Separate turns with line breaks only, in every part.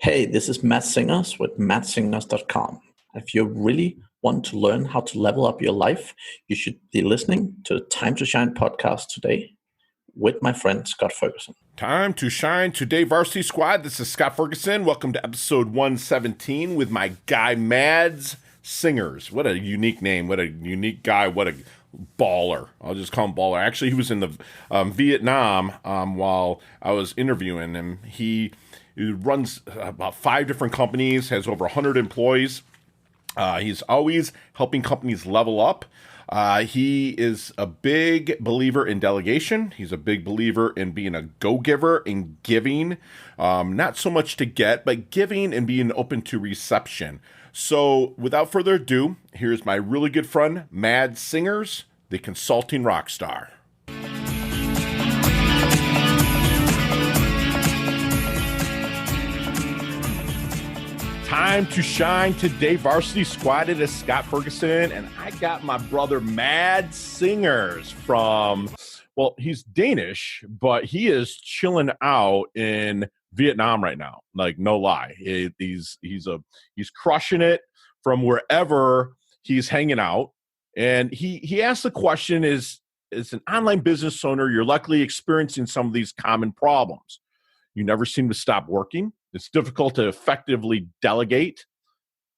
Hey, this is Matt Singers with mattsingers.com. If you really want to learn how to level up your life, you should be listening to the Time to Shine podcast today with my friend Scott Ferguson.
Time to shine today, Varsity Squad. This is Scott Ferguson. Welcome to episode 117 with my guy, Mads Singers. What a unique name. What a unique guy. What a baller. I'll just call him baller. Actually, he was in the Vietnam while I was interviewing him. He runs about 5 different companies, has over 100 employees. He's always helping companies level up. He is a big believer in delegation. He's a big believer in being a go-giver and giving, not so much to get, but giving and being open to reception. So without further ado, here's my really good friend, Mads Singers, the consulting rock star. Time to shine today, Varsity Squad. It is Scott Ferguson, and I got my brother Mads Singers from, well, he's Danish, but he is chilling out in Vietnam right now. Like, no lie. He's crushing it from wherever he's hanging out. And he asked the question, is an online business owner, you're likely experiencing some of these common problems. You never seem to stop working. It's difficult to effectively delegate.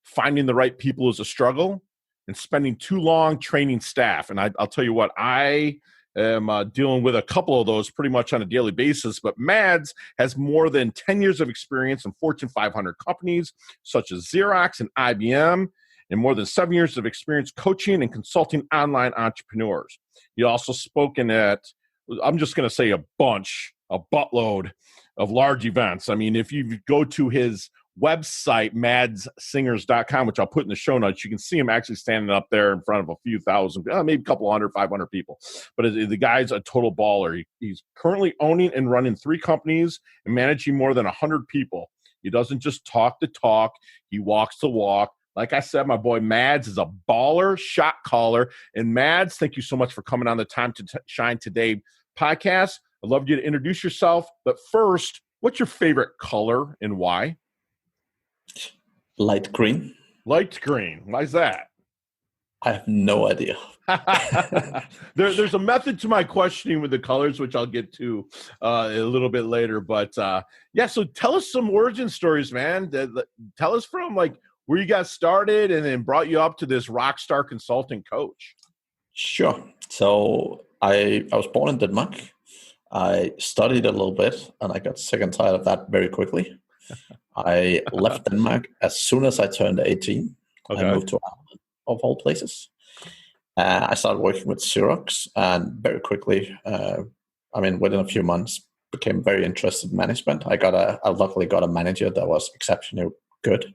Finding the right people is a struggle, and spending too long training staff. And I'll tell you what, I am dealing with a couple of those pretty much on a daily basis. But Mads has more than 10 years of experience in Fortune 500 companies such as Xerox and IBM, and more than 7 years of experience coaching and consulting online entrepreneurs. He also spoken at, I'm just going to say a buttload of large events. I mean, if you go to his website, madssingers.com, which I'll put in the show notes, you can see him actually standing up there in front of a few thousand, maybe a couple hundred, 500 people. But the guy's a total baller. He's currently owning and running 3 companies and managing more than 100 people. He doesn't just talk the talk, he walks the walk. Like I said, my boy Mads is a baller, shot caller. And Mads, thank you so much for coming on the Time to Shine Today podcast. I'd love you to introduce yourself. But first, what's your favorite color and why?
Light green.
Light green. Why is that?
I have no idea.
There's a method to my questioning with the colors, which I'll get to a little bit later. But yeah, so tell us some origin stories, man. Tell us from like where you got started and then brought you up to this rock star consulting coach.
Sure. So I was born in Denmark. I studied a little bit, and I got sick and tired of that very quickly. I left Denmark as soon as I turned 18. Okay. I moved to Ireland, of all places. I started working with Xerox, and very quickly, within a few months, became very interested in management. I luckily got a manager that was exceptionally good,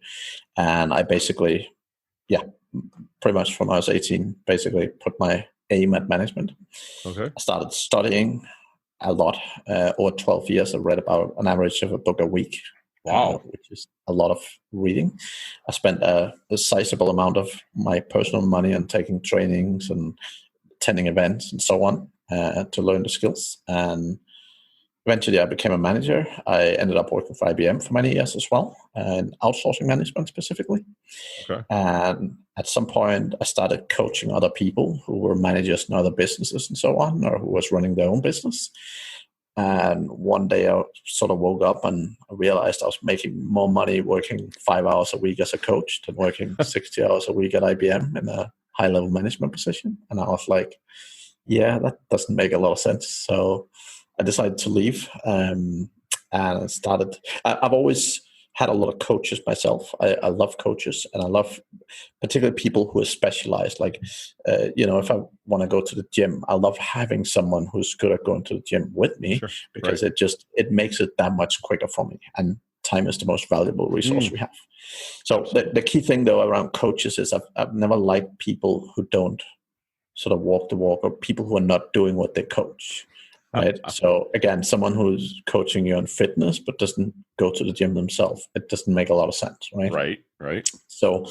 and I basically, pretty much from I was 18, basically put my aim at management. Okay. I started studying a lot. Over 12 years, I read about an average of a book a week. Wow. Which is a lot of reading. I spent a sizable amount of my personal money on taking trainings and attending events and so on to learn the skills. And eventually I became a manager. I ended up working for IBM for many years as well, and outsourcing management specifically. Okay. And at some point, I started coaching other people who were managers in other businesses and so on, or who was running their own business. And one day I sort of woke up and I realized I was making more money working 5 hours a week as a coach than working 60 hours a week at IBM in a high-level management position. And I was like, yeah, that doesn't make a lot of sense. So I decided to leave, and I started. I've always had a lot of coaches myself. I love coaches, and I love particularly people who are specialized. Like, if I want to go to the gym, I love having someone who's good at going to the gym with me, sure, because right. it makes it that much quicker for me. And time is the most valuable resource we have. So the key thing though around coaches is I've never liked people who don't sort of walk the walk, or people who are not doing what they coach. Right. So again, someone who's coaching you on fitness but doesn't go to the gym themselves, it doesn't make a lot of sense, right?
Right.
So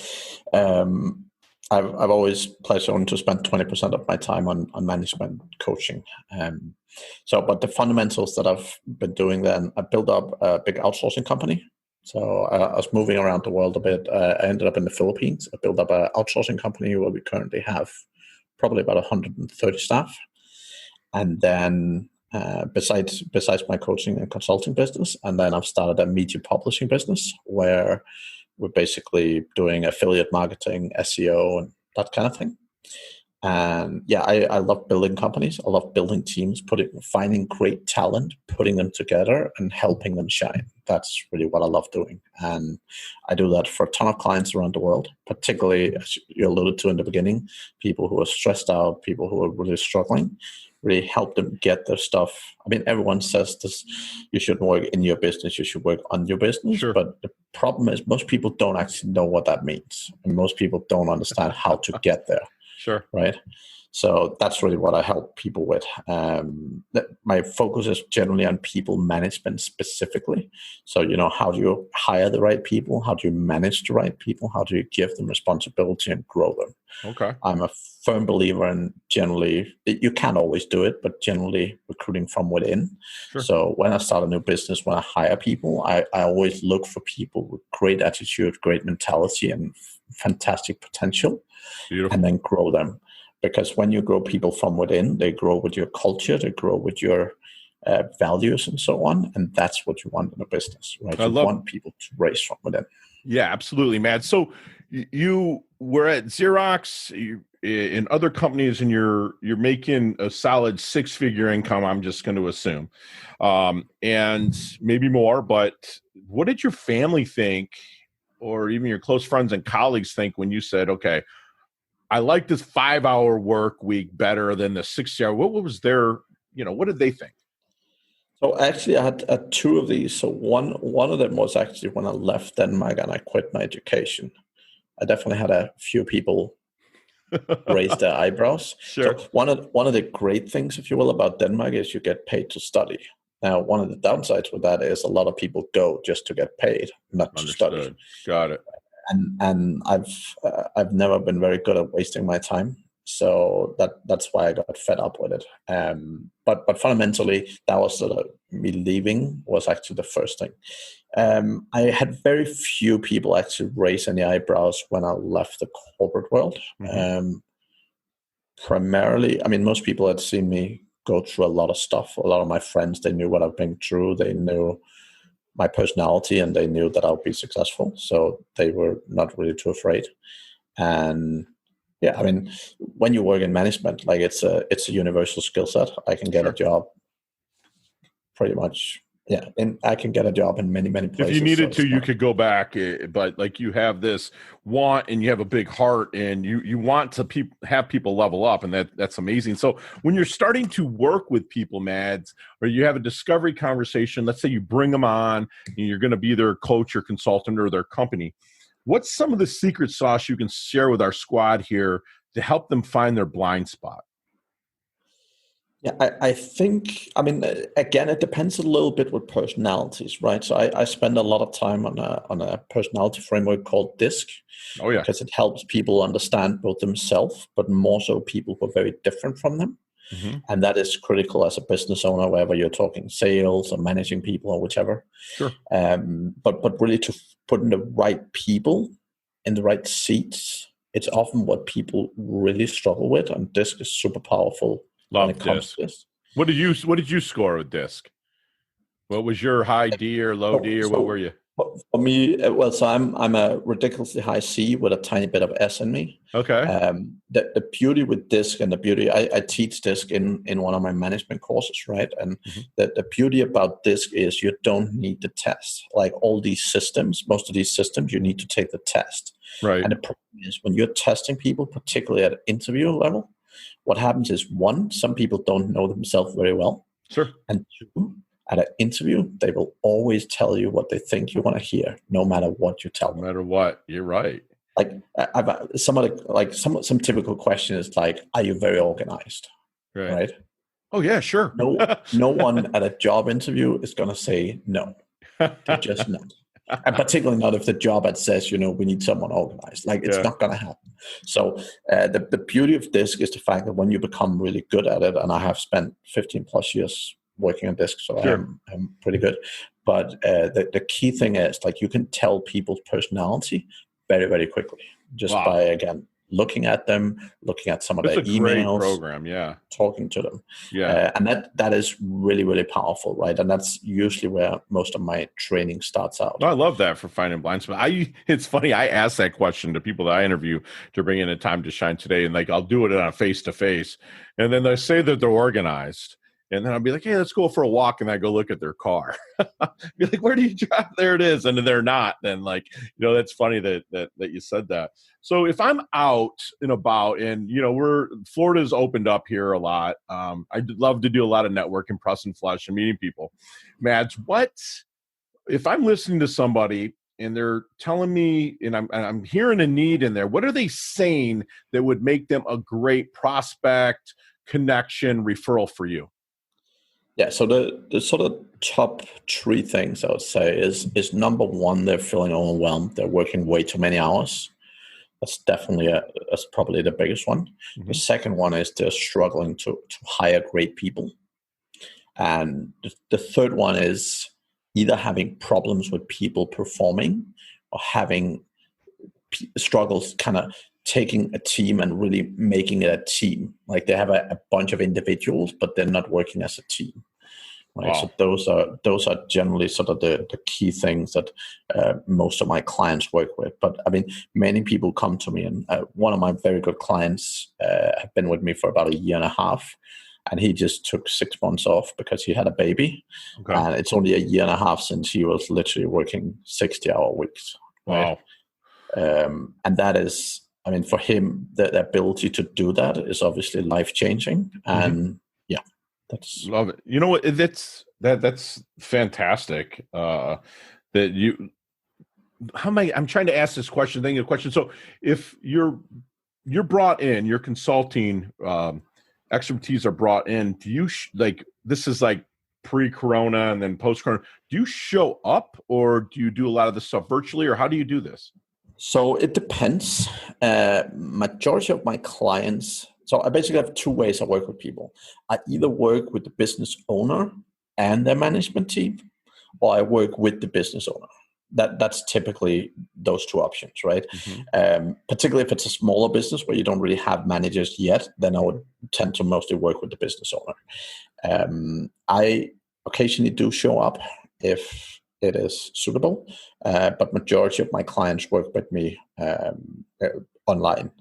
I've always pledged on to spend 20% of my time on management coaching. But the fundamentals that I've been doing then, I built up a big outsourcing company So I was moving around the world a bit. I ended up in the Philippines. I built up an outsourcing company where we currently have probably about 130 staff. And then besides my coaching and consulting business, and then I've started a media publishing business where we're basically doing affiliate marketing, SEO, and that kind of thing. And yeah, I love building companies. I love building teams, finding great talent, putting them together, and helping them shine. That's really what I love doing. And I do that for a ton of clients around the world, particularly, as you alluded to in the beginning, people who are stressed out, people who are really struggling, really help them get their stuff. I mean, everyone says this, you shouldn't work in your business, you should work on your business.
Sure.
But the problem is most people don't actually know what that means. And most people don't understand how to get there.
Sure.
Right. So that's really what I help people with. My focus is generally on people management specifically. So, how do you hire the right people? How do you manage the right people? How do you give them responsibility and grow them?
Okay.
I'm a firm believer in generally, you can't always do it, but generally recruiting from within.
Sure.
So when I start a new business, when I hire people, I always look for people with great attitude, great mentality, and fantastic potential.
Beautiful.
And then grow them. Because when you grow people from within, they grow with your culture, they grow with your values and so on. And that's what you want in a business, right? You want people to raise from within.
Yeah, absolutely, Matt. So you were at Xerox, in other companies, and you're making a solid 6-figure income, I'm just going to assume, and maybe more. But what did your family think, or even your close friends and colleagues think when you said, okay, I like this 5-hour work week better than the 60-hour? What was their, what did they think?
So actually, I had two of these. So one of them was actually when I left Denmark and I quit my education. I definitely had a few people raise their eyebrows.
Sure.
So one of the great things, if you will, about Denmark is you get paid to study. Now, one of the downsides with that is a lot of people go just to get paid, not to study.
Got it.
And I've never been very good at wasting my time, so that's why I got fed up with it. But fundamentally, that was me leaving was actually the first thing. I had very few people actually raise any eyebrows when I left the corporate world. Mm-hmm. Primarily, I mean, most people had seen me go through a lot of stuff. A lot of my friends, they knew what I've been through. They knew my personality, and they knew that I'll be successful. So they were not really too afraid. And yeah, I mean, when you work in management, like it's a universal skill set. I can get a job pretty much. Yeah, and I can get a job in many places.
If you needed to, you could go back, but like you have this want, and you have a big heart, and you want to have people level up, and that's amazing. So when you're starting to work with people, Mads, or you have a discovery conversation, let's say you bring them on, and you're going to be their coach or consultant or their company. What's some of the secret sauce you can share with our squad here to help them find their blind spot?
Yeah, I think, I mean, again, it depends a little bit with personalities, right? So I spend a lot of time on a personality framework called DISC.
Oh, yeah.
Because it helps people understand both themselves, but more so people who are very different from them. Mm-hmm. And that is critical as a business owner, whether you're talking sales or managing people or whichever.
Sure.
But really to put in the right people in the right seats, it's often what people really struggle with. And DISC is super powerful.
Love DISC. What did you score with DISC? What was your high D or low D, or what were you?
For me, well, so I'm a ridiculously high C with a tiny bit of S in me.
Okay.
The beauty with DISC, and the beauty, I teach DISC in one of my management courses, right? And mm-hmm. the beauty about DISC is you don't need the test. Like all these systems, most of these systems, you need to take the test.
Right.
And the problem is when you're testing people, particularly at interview level, what happens is, one, some people don't know themselves very well.
Sure.
And two, at an interview, they will always tell you what they think you want to hear, no matter what you tell them.
No matter what, you're right.
Like some typical question is like, "Are you very organized?" Right?
Oh yeah, sure.
No one at a job interview is going to say no. They're just not. And particularly not if the job ad says, we need someone organized. Like, it's not going to happen. So the beauty of DISC is the fact that when you become really good at it, and I have spent 15 plus years working on this, so
Sure.
I'm pretty good. But the key thing is, like, you can tell people's personality very, very quickly just
Wow.
by, again, looking at them, looking at some of
It's
their
a great
emails,
program. Yeah.
talking to them.
Yeah.
And that is really, really powerful, right? And that's usually where most of my training starts out.
No, I love that for finding blind spots. It's funny. I ask that question to people that I interview to bring in a time to shine today, and like I'll do it on a face to face, and then they say that they're organized, and then I'll be like, "Hey, let's go for a walk," and I go look at their car. Be like, "Where do you drive?" There it is, and then they're not. Then like, that's funny that you said that. So if I'm out and about, and Florida's opened up here a lot. I'd love to do a lot of networking, press and flesh, and meeting people. Mads, if I'm listening to somebody and they're telling me, and I'm hearing a need in there, what are they saying that would make them a great prospect, connection, referral for you?
Yeah, so the sort of top three things I would say is number one, they're feeling overwhelmed. They're working way too many hours. That's probably the biggest one. The second one is they're struggling to hire great people. And the third one is either having problems with people performing or having struggles kind of taking a team and really making it a team. Like they have a bunch of individuals, but they're not working as a team. Right.
Wow.
So those are generally sort of the key things that most of my clients work with. But I mean, many people come to me, and one of my very good clients have been with me for about 1.5 years, and he just took 6 months off because he had a baby.
Okay.
And it's only 1.5 years since he was literally working 60-hour weeks. Right?
Wow.
And that is, I mean, for him, the ability to do that is obviously life-changing. And
love it. You know what? That's fantastic. That you. How am I'm trying to ask this question. Thinking of a question. So, if you're brought in, your consulting expertise are brought in. Do you like this is like pre-corona and then post-corona? Do you show up, or do you do a lot of the stuff virtually, or how do you do this?
So it depends. Majority of my clients. So I basically have two ways I work with people. I either work with the business owner and their management team, or I work with the business owner. That's typically those two options, right? Particularly if it's a smaller business where you don't really have managers yet, then I would tend to mostly work with the business owner. I occasionally do show up if it is suitable, but majority of my clients work with me online.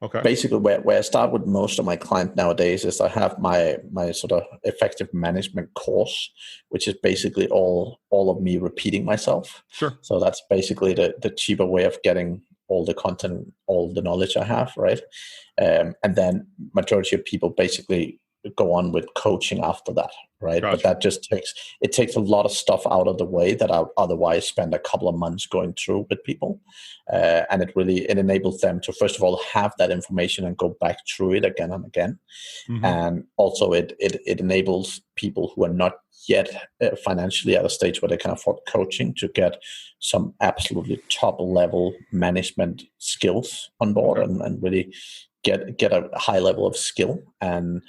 Okay.
Basically, where I start with most of my clients nowadays is I have my sort of effective management course, which is basically all of me repeating myself.
Sure.
So that's basically the cheaper way of getting all the content, all the knowledge I have, right? And then majority of people basically go on with coaching after that, right?
Gotcha.
But that just takes a lot of stuff out of the way that I otherwise spend a couple of months going through with people, and it enables them to first of all have that information and go back through it again and again, and also it enables people who are not yet financially at a stage where they can afford coaching to get some absolutely top level management skills on board, and really get a high level of skill and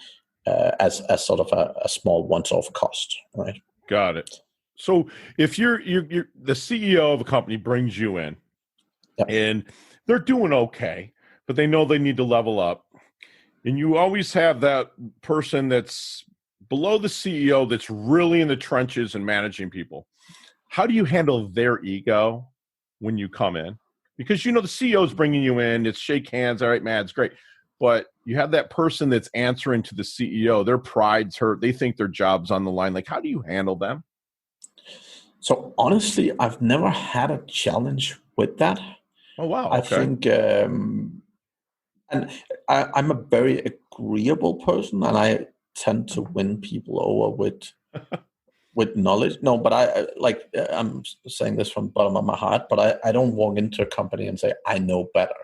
as sort of a small once-off cost, right?
Got it. So if you're the CEO of a company brings you in, and they're doing okay, but they know they need to level up, and you always have that person that's below the CEO that's really in the trenches and managing people. How do you handle their ego when you come in? Because the CEO is bringing you in, it's shake hands, all right, Mads, great. But you have that person that's answering to the CEO. Their pride's hurt. They think their job's on the line. Like, how do you handle them?
So honestly, I've never had a challenge with that.
Oh, wow.
I
Okay.
think, and I'm a very agreeable person, and I tend to win people over with knowledge. No, but I'm saying this from the bottom of my heart, but I don't walk into a company and say, I know better.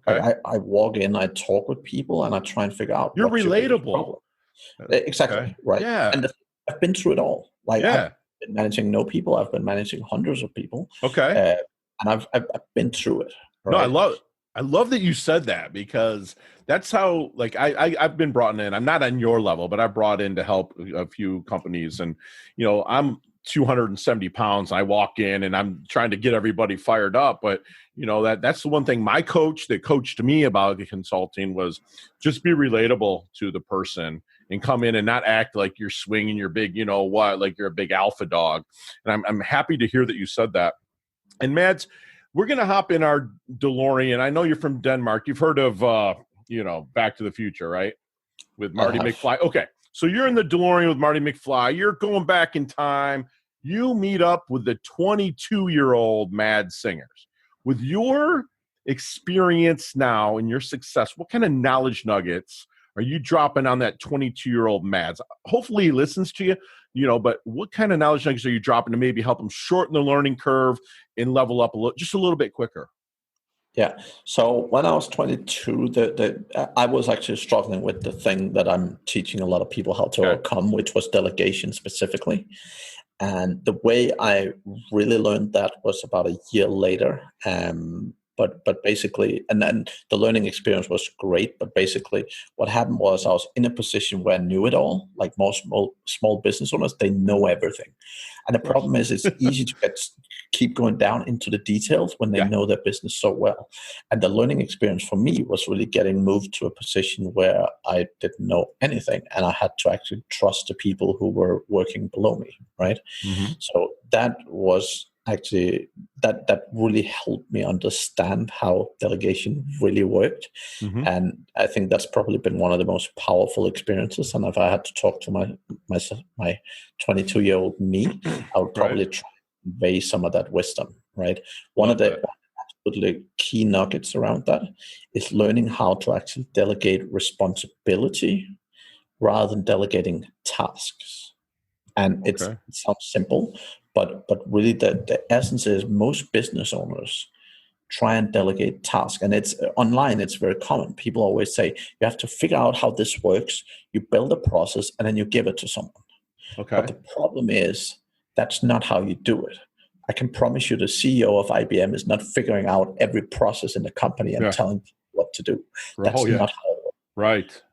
Okay.
Like I walk in, I talk with people, and I try and figure out
You're
what's your biggest
relatable.
problem. Exactly,
Okay.
right?
Yeah.
And I've been through it all. Like
Yeah.
I've been managing no people, I've been managing hundreds of people,
Okay.
and I've been through it.
No,
Right?
I love that you said that, because that's how, like, I've been brought in. I'm not on your level, but I brought in to help a few companies. And, I'm 270 pounds. I walk in and I'm trying to get everybody fired up. But, that's the one thing my coach that coached me about the consulting was just be relatable to the person and come in and not act like you're swinging your big, like you're a big alpha dog. And I'm happy to hear that you said that. And Mads, we're going to hop in our DeLorean. I know you're from Denmark. You've heard of, Back to the Future, right? With Marty McFly. Okay. So you're in the DeLorean with Marty McFly. You're going back in time. You meet up with the 22-year-old Mad Singers. With your experience now and your success, what kind of knowledge nuggets are you dropping on that 22-year-old Mads? Hopefully he listens to you, but what kind of knowledge nuggets are you dropping to maybe help him shorten the learning curve and level up just a little bit quicker?
Yeah. So when I was 22, I was actually struggling with the thing that I'm teaching a lot of people how to overcome, which was delegation specifically. And the way I really learned that was about a year later. But basically, and then the learning experience was great. But basically, what happened was I was in a position where I knew it all. Like most small business owners, they know everything. And the problem is, it's easy to keep going down into the details when they know their business so well. And the learning experience for me was really getting moved to a position where I didn't know anything, and I had to actually trust the people who were working below me, right?
Mm-hmm.
So that was actually that really helped me understand how delegation really worked.
Mm-hmm.
And I think that's probably been one of the most powerful experiences. And if I had to talk to my 22-year-old me, I would probably try to convey some of that wisdom, right? One of the absolutely key nuggets around that is learning how to actually delegate responsibility rather than delegating tasks. And it sounds simple, but really the essence is most business owners try and delegate tasks. And it's online, it's very common. People always say, you have to figure out how this works. You build a process and then you give it to someone.
Okay.
But the problem is that's not how you do it. I can promise you the CEO of IBM is not figuring out every process in the company and telling people what to do. That's not how it works.
Right.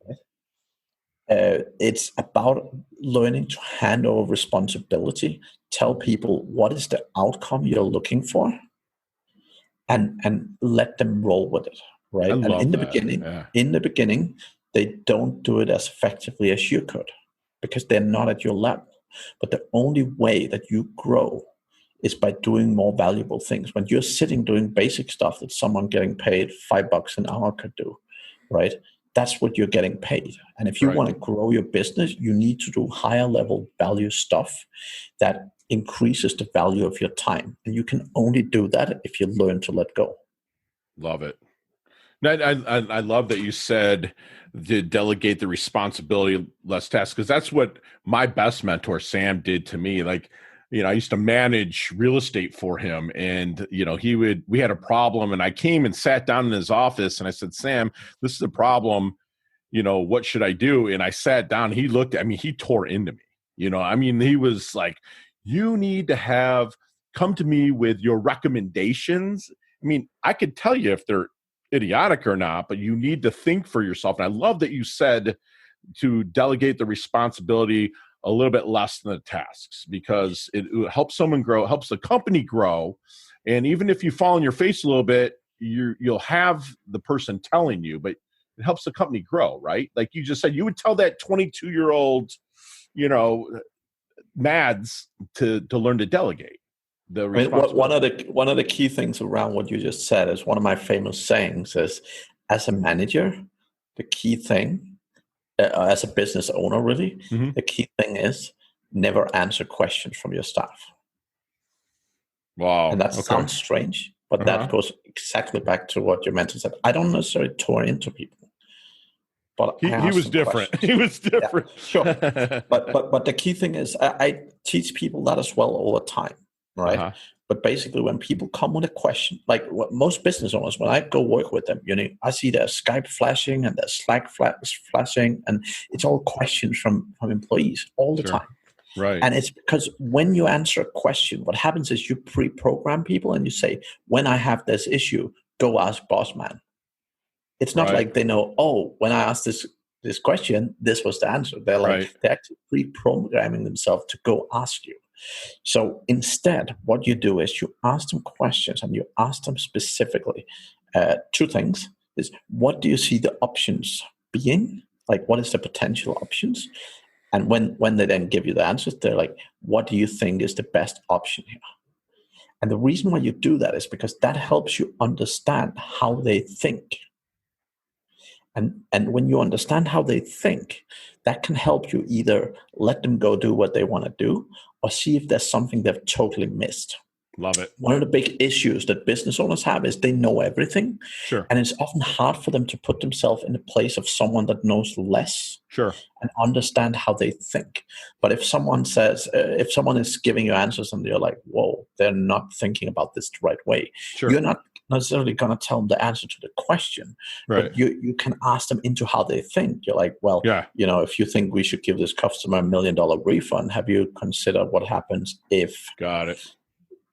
It's about learning to hand over responsibility, tell people what is the outcome you're looking for, and let them roll with it, right? And in the beginning, they don't do it as effectively as you could because they're not at your level. But the only way that you grow is by doing more valuable things. When you're sitting doing basic stuff that someone getting paid $5 an hour could do, right? That's what you're getting paid. And if you want to grow your business, you need to do higher level value stuff that increases the value of your time. And you can only do that if you learn to let go.
Love it. I love that you said to delegate the responsibility, less tasks, because that's what my best mentor, Sam, did to me. Like, I used to manage real estate for him, and, we had a problem, and I came and sat down in his office and I said, Sam, this is a problem, what should I do? And I sat down, he looked at me, he tore into me, he was like, you need to come to me with your recommendations. I mean, I could tell you if they're idiotic or not, but you need to think for yourself. And I love that you said to delegate the responsibility a little bit less than the tasks, because it helps someone grow, helps the company grow. And even if you fall on your face a little bit, you'll have the person telling you, but it helps the company grow, right? Like you just said, you would tell that 22-year-old, Mads to learn to delegate.
One of the key things around what you just said is one of my famous sayings is, as a manager, the key thing, as a business owner, really, the key thing is never answer questions from your staff.
Wow.
And that sounds strange, but that goes exactly back to what your mentor said. I don't necessarily tore into people, but
he was different.
Questions.
He was different.
Yeah, sure. But the key thing is I teach people that as well all the time, right? But basically, when people come with a question, like what most business owners, when I go work with them, I see their Skype flashing and their Slack flashing, and it's all questions from employees all the time.
Right.
And it's because when you answer a question, what happens is you pre-program people and you say, when I have this issue, go ask boss man. It's not like they know, oh, when I asked this question, this was the answer. They're actually pre-programming themselves to go ask you. So instead, what you do is you ask them questions, and you ask them specifically two things: is what do you see the options being? Like, what is the potential options? And when they then give you the answers, they're like, what do you think is the best option here? And the reason why you do that is because that helps you understand how they think. And when you understand how they think, that can help you either let them go do what they want to do, or see if there's something they've totally missed.
Love it.
One of the big issues that business owners have is they know everything.
Sure.
And it's often hard for them to put themselves in the place of someone that knows less.
Sure.
And understand how they think. But if someone says, if someone is giving you answers and you're like, whoa, they're not thinking about this the right way, you're not necessarily going to tell them the answer to the question, but you can ask them into how they think. You're like, well, if you think we should give this customer $1 million refund, have you considered what happens if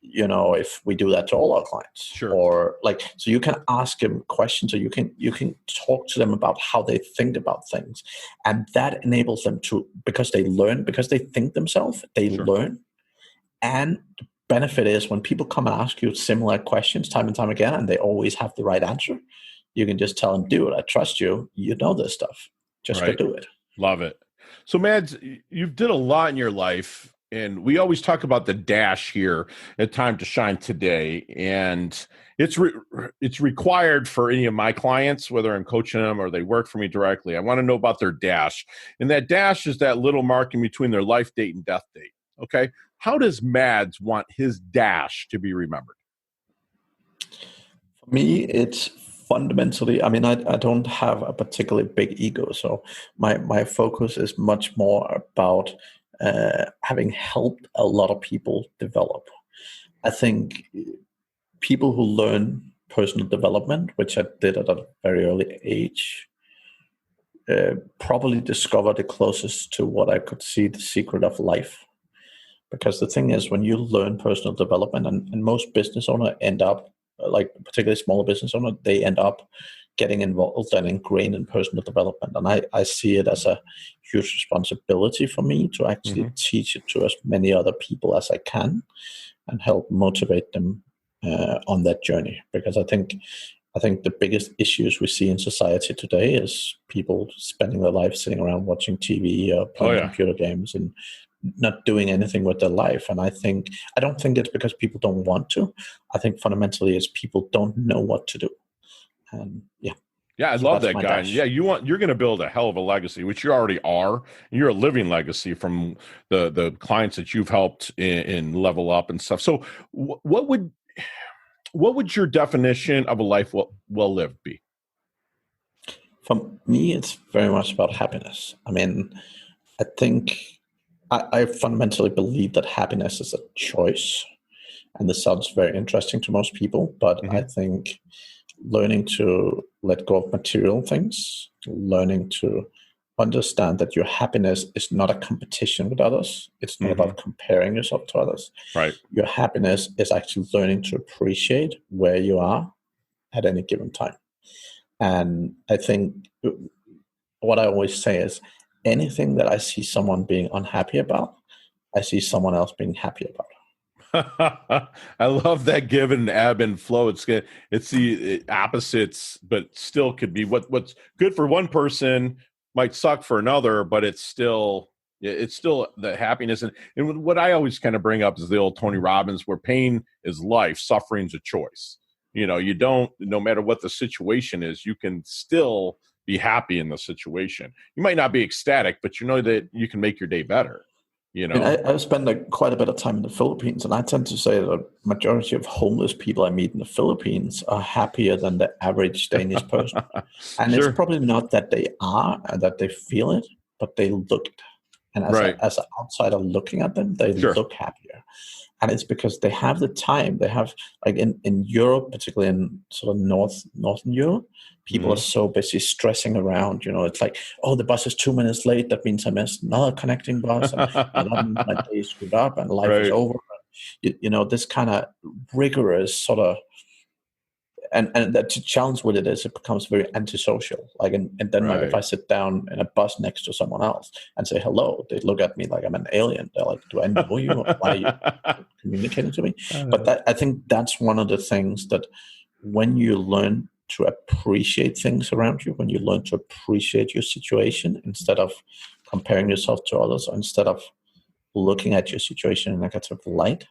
if we do that to all our clients?
Sure.
Or so you can ask them questions, or you can talk to them about how they think about things. And that enables them to, because they think themselves, they learn. And the benefit is when people come and ask you similar questions time and time again, and they always have the right answer, you can just tell them, dude, I trust you. You know this stuff. Just go do it.
Love it. So Mads, you've did a lot in your life. And we always talk about the dash here at Time to Shine Today. And it's required for any of my clients, whether I'm coaching them or they work for me directly. I want to know about their dash. And that dash is that little mark in between their life date and death date. Okay. How does Mads want his dash to be remembered?
For me, it's fundamentally, I don't have a particularly big ego. So my focus is much more about having helped a lot of people develop. I think people who learn personal development, which I did at a very early age, probably discovered the closest to what I could see the secret of life. Because the thing is, when you learn personal development, and most business owners end up, particularly smaller business owners, they end up getting involved and ingrained in personal development. And I see it as a huge responsibility for me to actually teach it to as many other people as I can and help motivate them on that journey. Because I think the biggest issues we see in society today is people spending their life sitting around watching TV or playing computer games and not doing anything with their life. And I don't think it's because people don't want to. I think fundamentally it's people don't know what to do. And
I love that guy. Dash. Yeah, you're going to build a hell of a legacy, which you already are. You're a living legacy from the clients that you've helped in level up and stuff. So, what would your definition of a life well lived be?
For me, it's very much about happiness. I think I fundamentally believe that happiness is a choice, and this sounds very interesting to most people, but I think learning to let go of material things, learning to understand that your happiness is not a competition with others. It's not about comparing yourself to others.
Right.
Your happiness is actually learning to appreciate where you are at any given time. And I think what I always say is anything that I see someone being unhappy about, I see someone else being happy about.
I love that give and ebb and flow. It's the opposites, but still could be what's good for one person might suck for another, but it's still the happiness. And what I always kind of bring up is the old Tony Robbins, where pain is life, suffering's a choice. You don't, no matter what the situation is, you can still be happy in the situation. You might not be ecstatic, but you know that you can make your day better.
I've spent quite a bit of time in the Philippines, and I tend to say that the majority of homeless people I meet in the Philippines are happier than the average Danish person. And it's probably not that they are and that they feel it, but they look it. And as an outsider looking at them, they look happier. And it's because they have the time. They have, in Europe, particularly in sort of Northern Europe, people are so busy stressing around. It's like, oh, the bus is 2 minutes late. That means I missed another connecting bus. And that means my day is screwed up and life is over. This kind of rigorous sort of and the challenge with it is it becomes very antisocial. Like in Denmark, if I sit down in a bus next to someone else and say hello, they look at me like I'm an alien. They're like, "Do I know you? Or why are you communicating to me?" But I think that's one of the things that when you learn to appreciate things around you, when you learn to appreciate your situation instead of comparing yourself to others, or instead of looking at your situation in a negative light,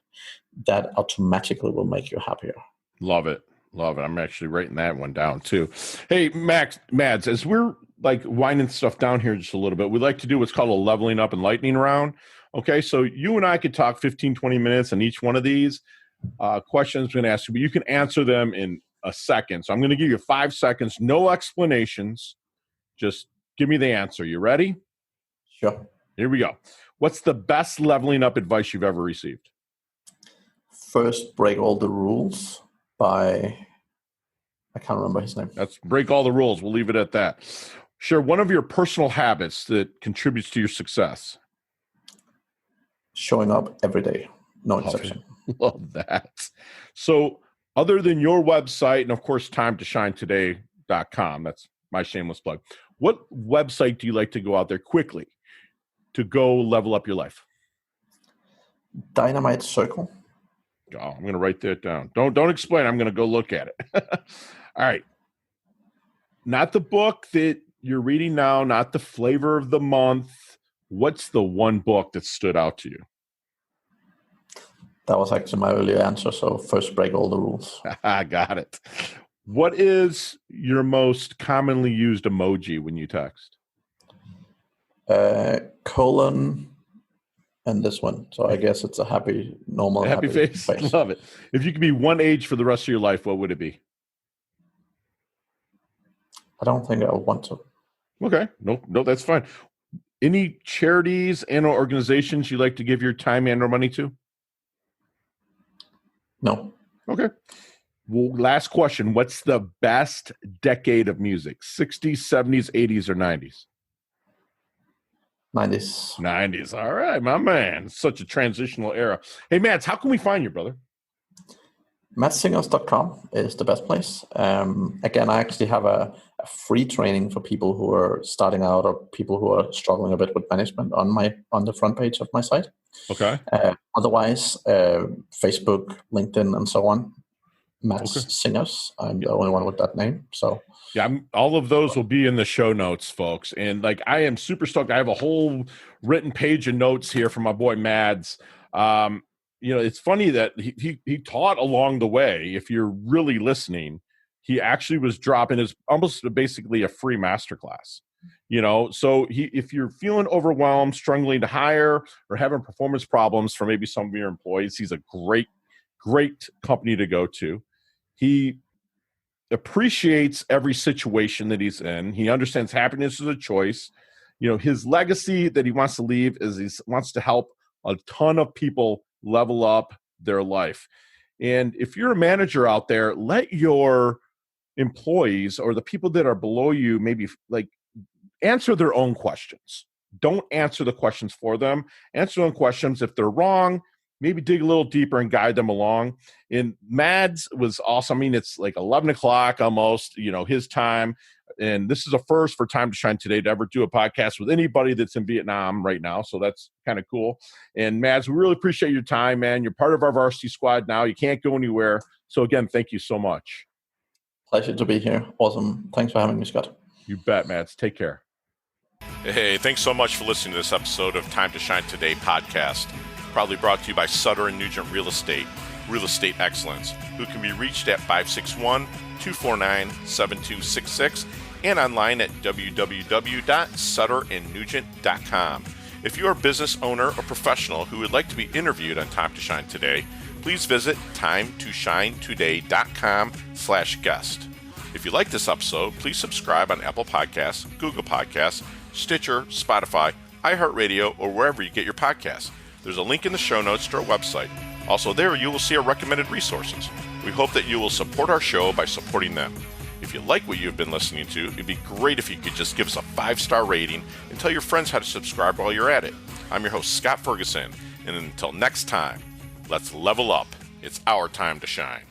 that automatically will make you happier.
Love it. Love it. I'm actually writing that one down too. Hey, Mads, as we're like winding stuff down here just a little bit, we like to do what's called a leveling up and lightning round. Okay, so you and I could talk 15, 20 minutes on each one of these questions I'm going to ask you, but you can answer them in a second. So I'm going to give you 5 seconds, no explanations. Just give me the answer. You ready?
Sure.
Here we go. What's the best leveling up advice you've ever received?
First, break all the rules by, I can't remember his name.
That's break all the rules. We'll leave it at that. Share one of your personal habits that contributes to your success.
Showing up every day. No exception.
Love that. So other than your website and, of course, timetoshinetoday.com, that's my shameless plug, what website do you like to go out there quickly to go level up your life?
Dynamite Circle.
Oh, I'm going to write that down. Don't explain. I'm going to go look at it. All right. Not the book that you're reading now, not the flavor of the month. What's the one book that stood out to you?
That was actually my earlier answer. So first, break all the rules.
I got it. What is your most commonly used emoji when you text?
Colon and this one. So I guess it's a happy, normal,
happy face. Love it. If you could be one age for the rest of your life, what would it be?
I don't think I would want to.
Okay. No, that's fine. Any charities and or organizations you like to give your time and or money to?
No.
Okay. Well, last question. What's the best decade of music? 60s, 70s, 80s, or 90s?
90s.
90s. All right, my man. Such a transitional era. Hey, Mads, how can we find you, brother?
MadsSingers.com is the best place. Again, I actually have a free training for people who are starting out or people who are struggling a bit with management on the front page of my site.
Okay.
Otherwise, Facebook, LinkedIn, and so on. Mads Singers. I'm the only one with that name. So
yeah, all of those will be in the show notes, folks. And like, I am super stoked. I have a whole written page of notes here from my boy Mads. It's funny that he taught along the way. If you're really listening, he actually was dropping his almost basically a free masterclass. So if you're feeling overwhelmed, struggling to hire, or having performance problems for maybe some of your employees, he's a great company to go to. He appreciates every situation that he's in. He understands happiness is a choice. His legacy that he wants to leave is he wants to help a ton of people level up their life. And if you're a manager out there, let your employees or the people that are below you maybe like answer their own questions. Don't answer the questions for them. Answer their own questions. If they're wrong, maybe dig a little deeper and guide them along. And Mads was awesome. I mean, it's like 11 o'clock almost, his time. And this is a first for Time to Shine Today to ever do a podcast with anybody that's in Vietnam right now. So that's kind of cool. And Mads, we really appreciate your time, man. You're part of our varsity squad now. You can't go anywhere. So again, thank you so much.
Pleasure to be here. Awesome. Thanks for having me, Scott.
You bet, Mads. Take care.
Hey, thanks so much for listening to this episode of Time to Shine Today podcast. Proudly brought to you by Sutter & Nugent Real Estate Excellence, who can be reached at 561-249-7266 and online at www.sutterandnugent.com. If you're a business owner or professional who would like to be interviewed on Time to Shine Today, please visit timetoshinetoday.com/guest. If you like this episode, please subscribe on Apple Podcasts, Google Podcasts, Stitcher, Spotify, iHeartRadio, or wherever you get your podcasts. There's a link in the show notes to our website. Also there, you will see our recommended resources. We hope that you will support our show by supporting them. If you like what you've been listening to, it'd be great if you could just give us a 5-star rating and tell your friends how to subscribe while you're at it. I'm your host, Scott Ferguson, and until next time, let's level up. It's our time to shine.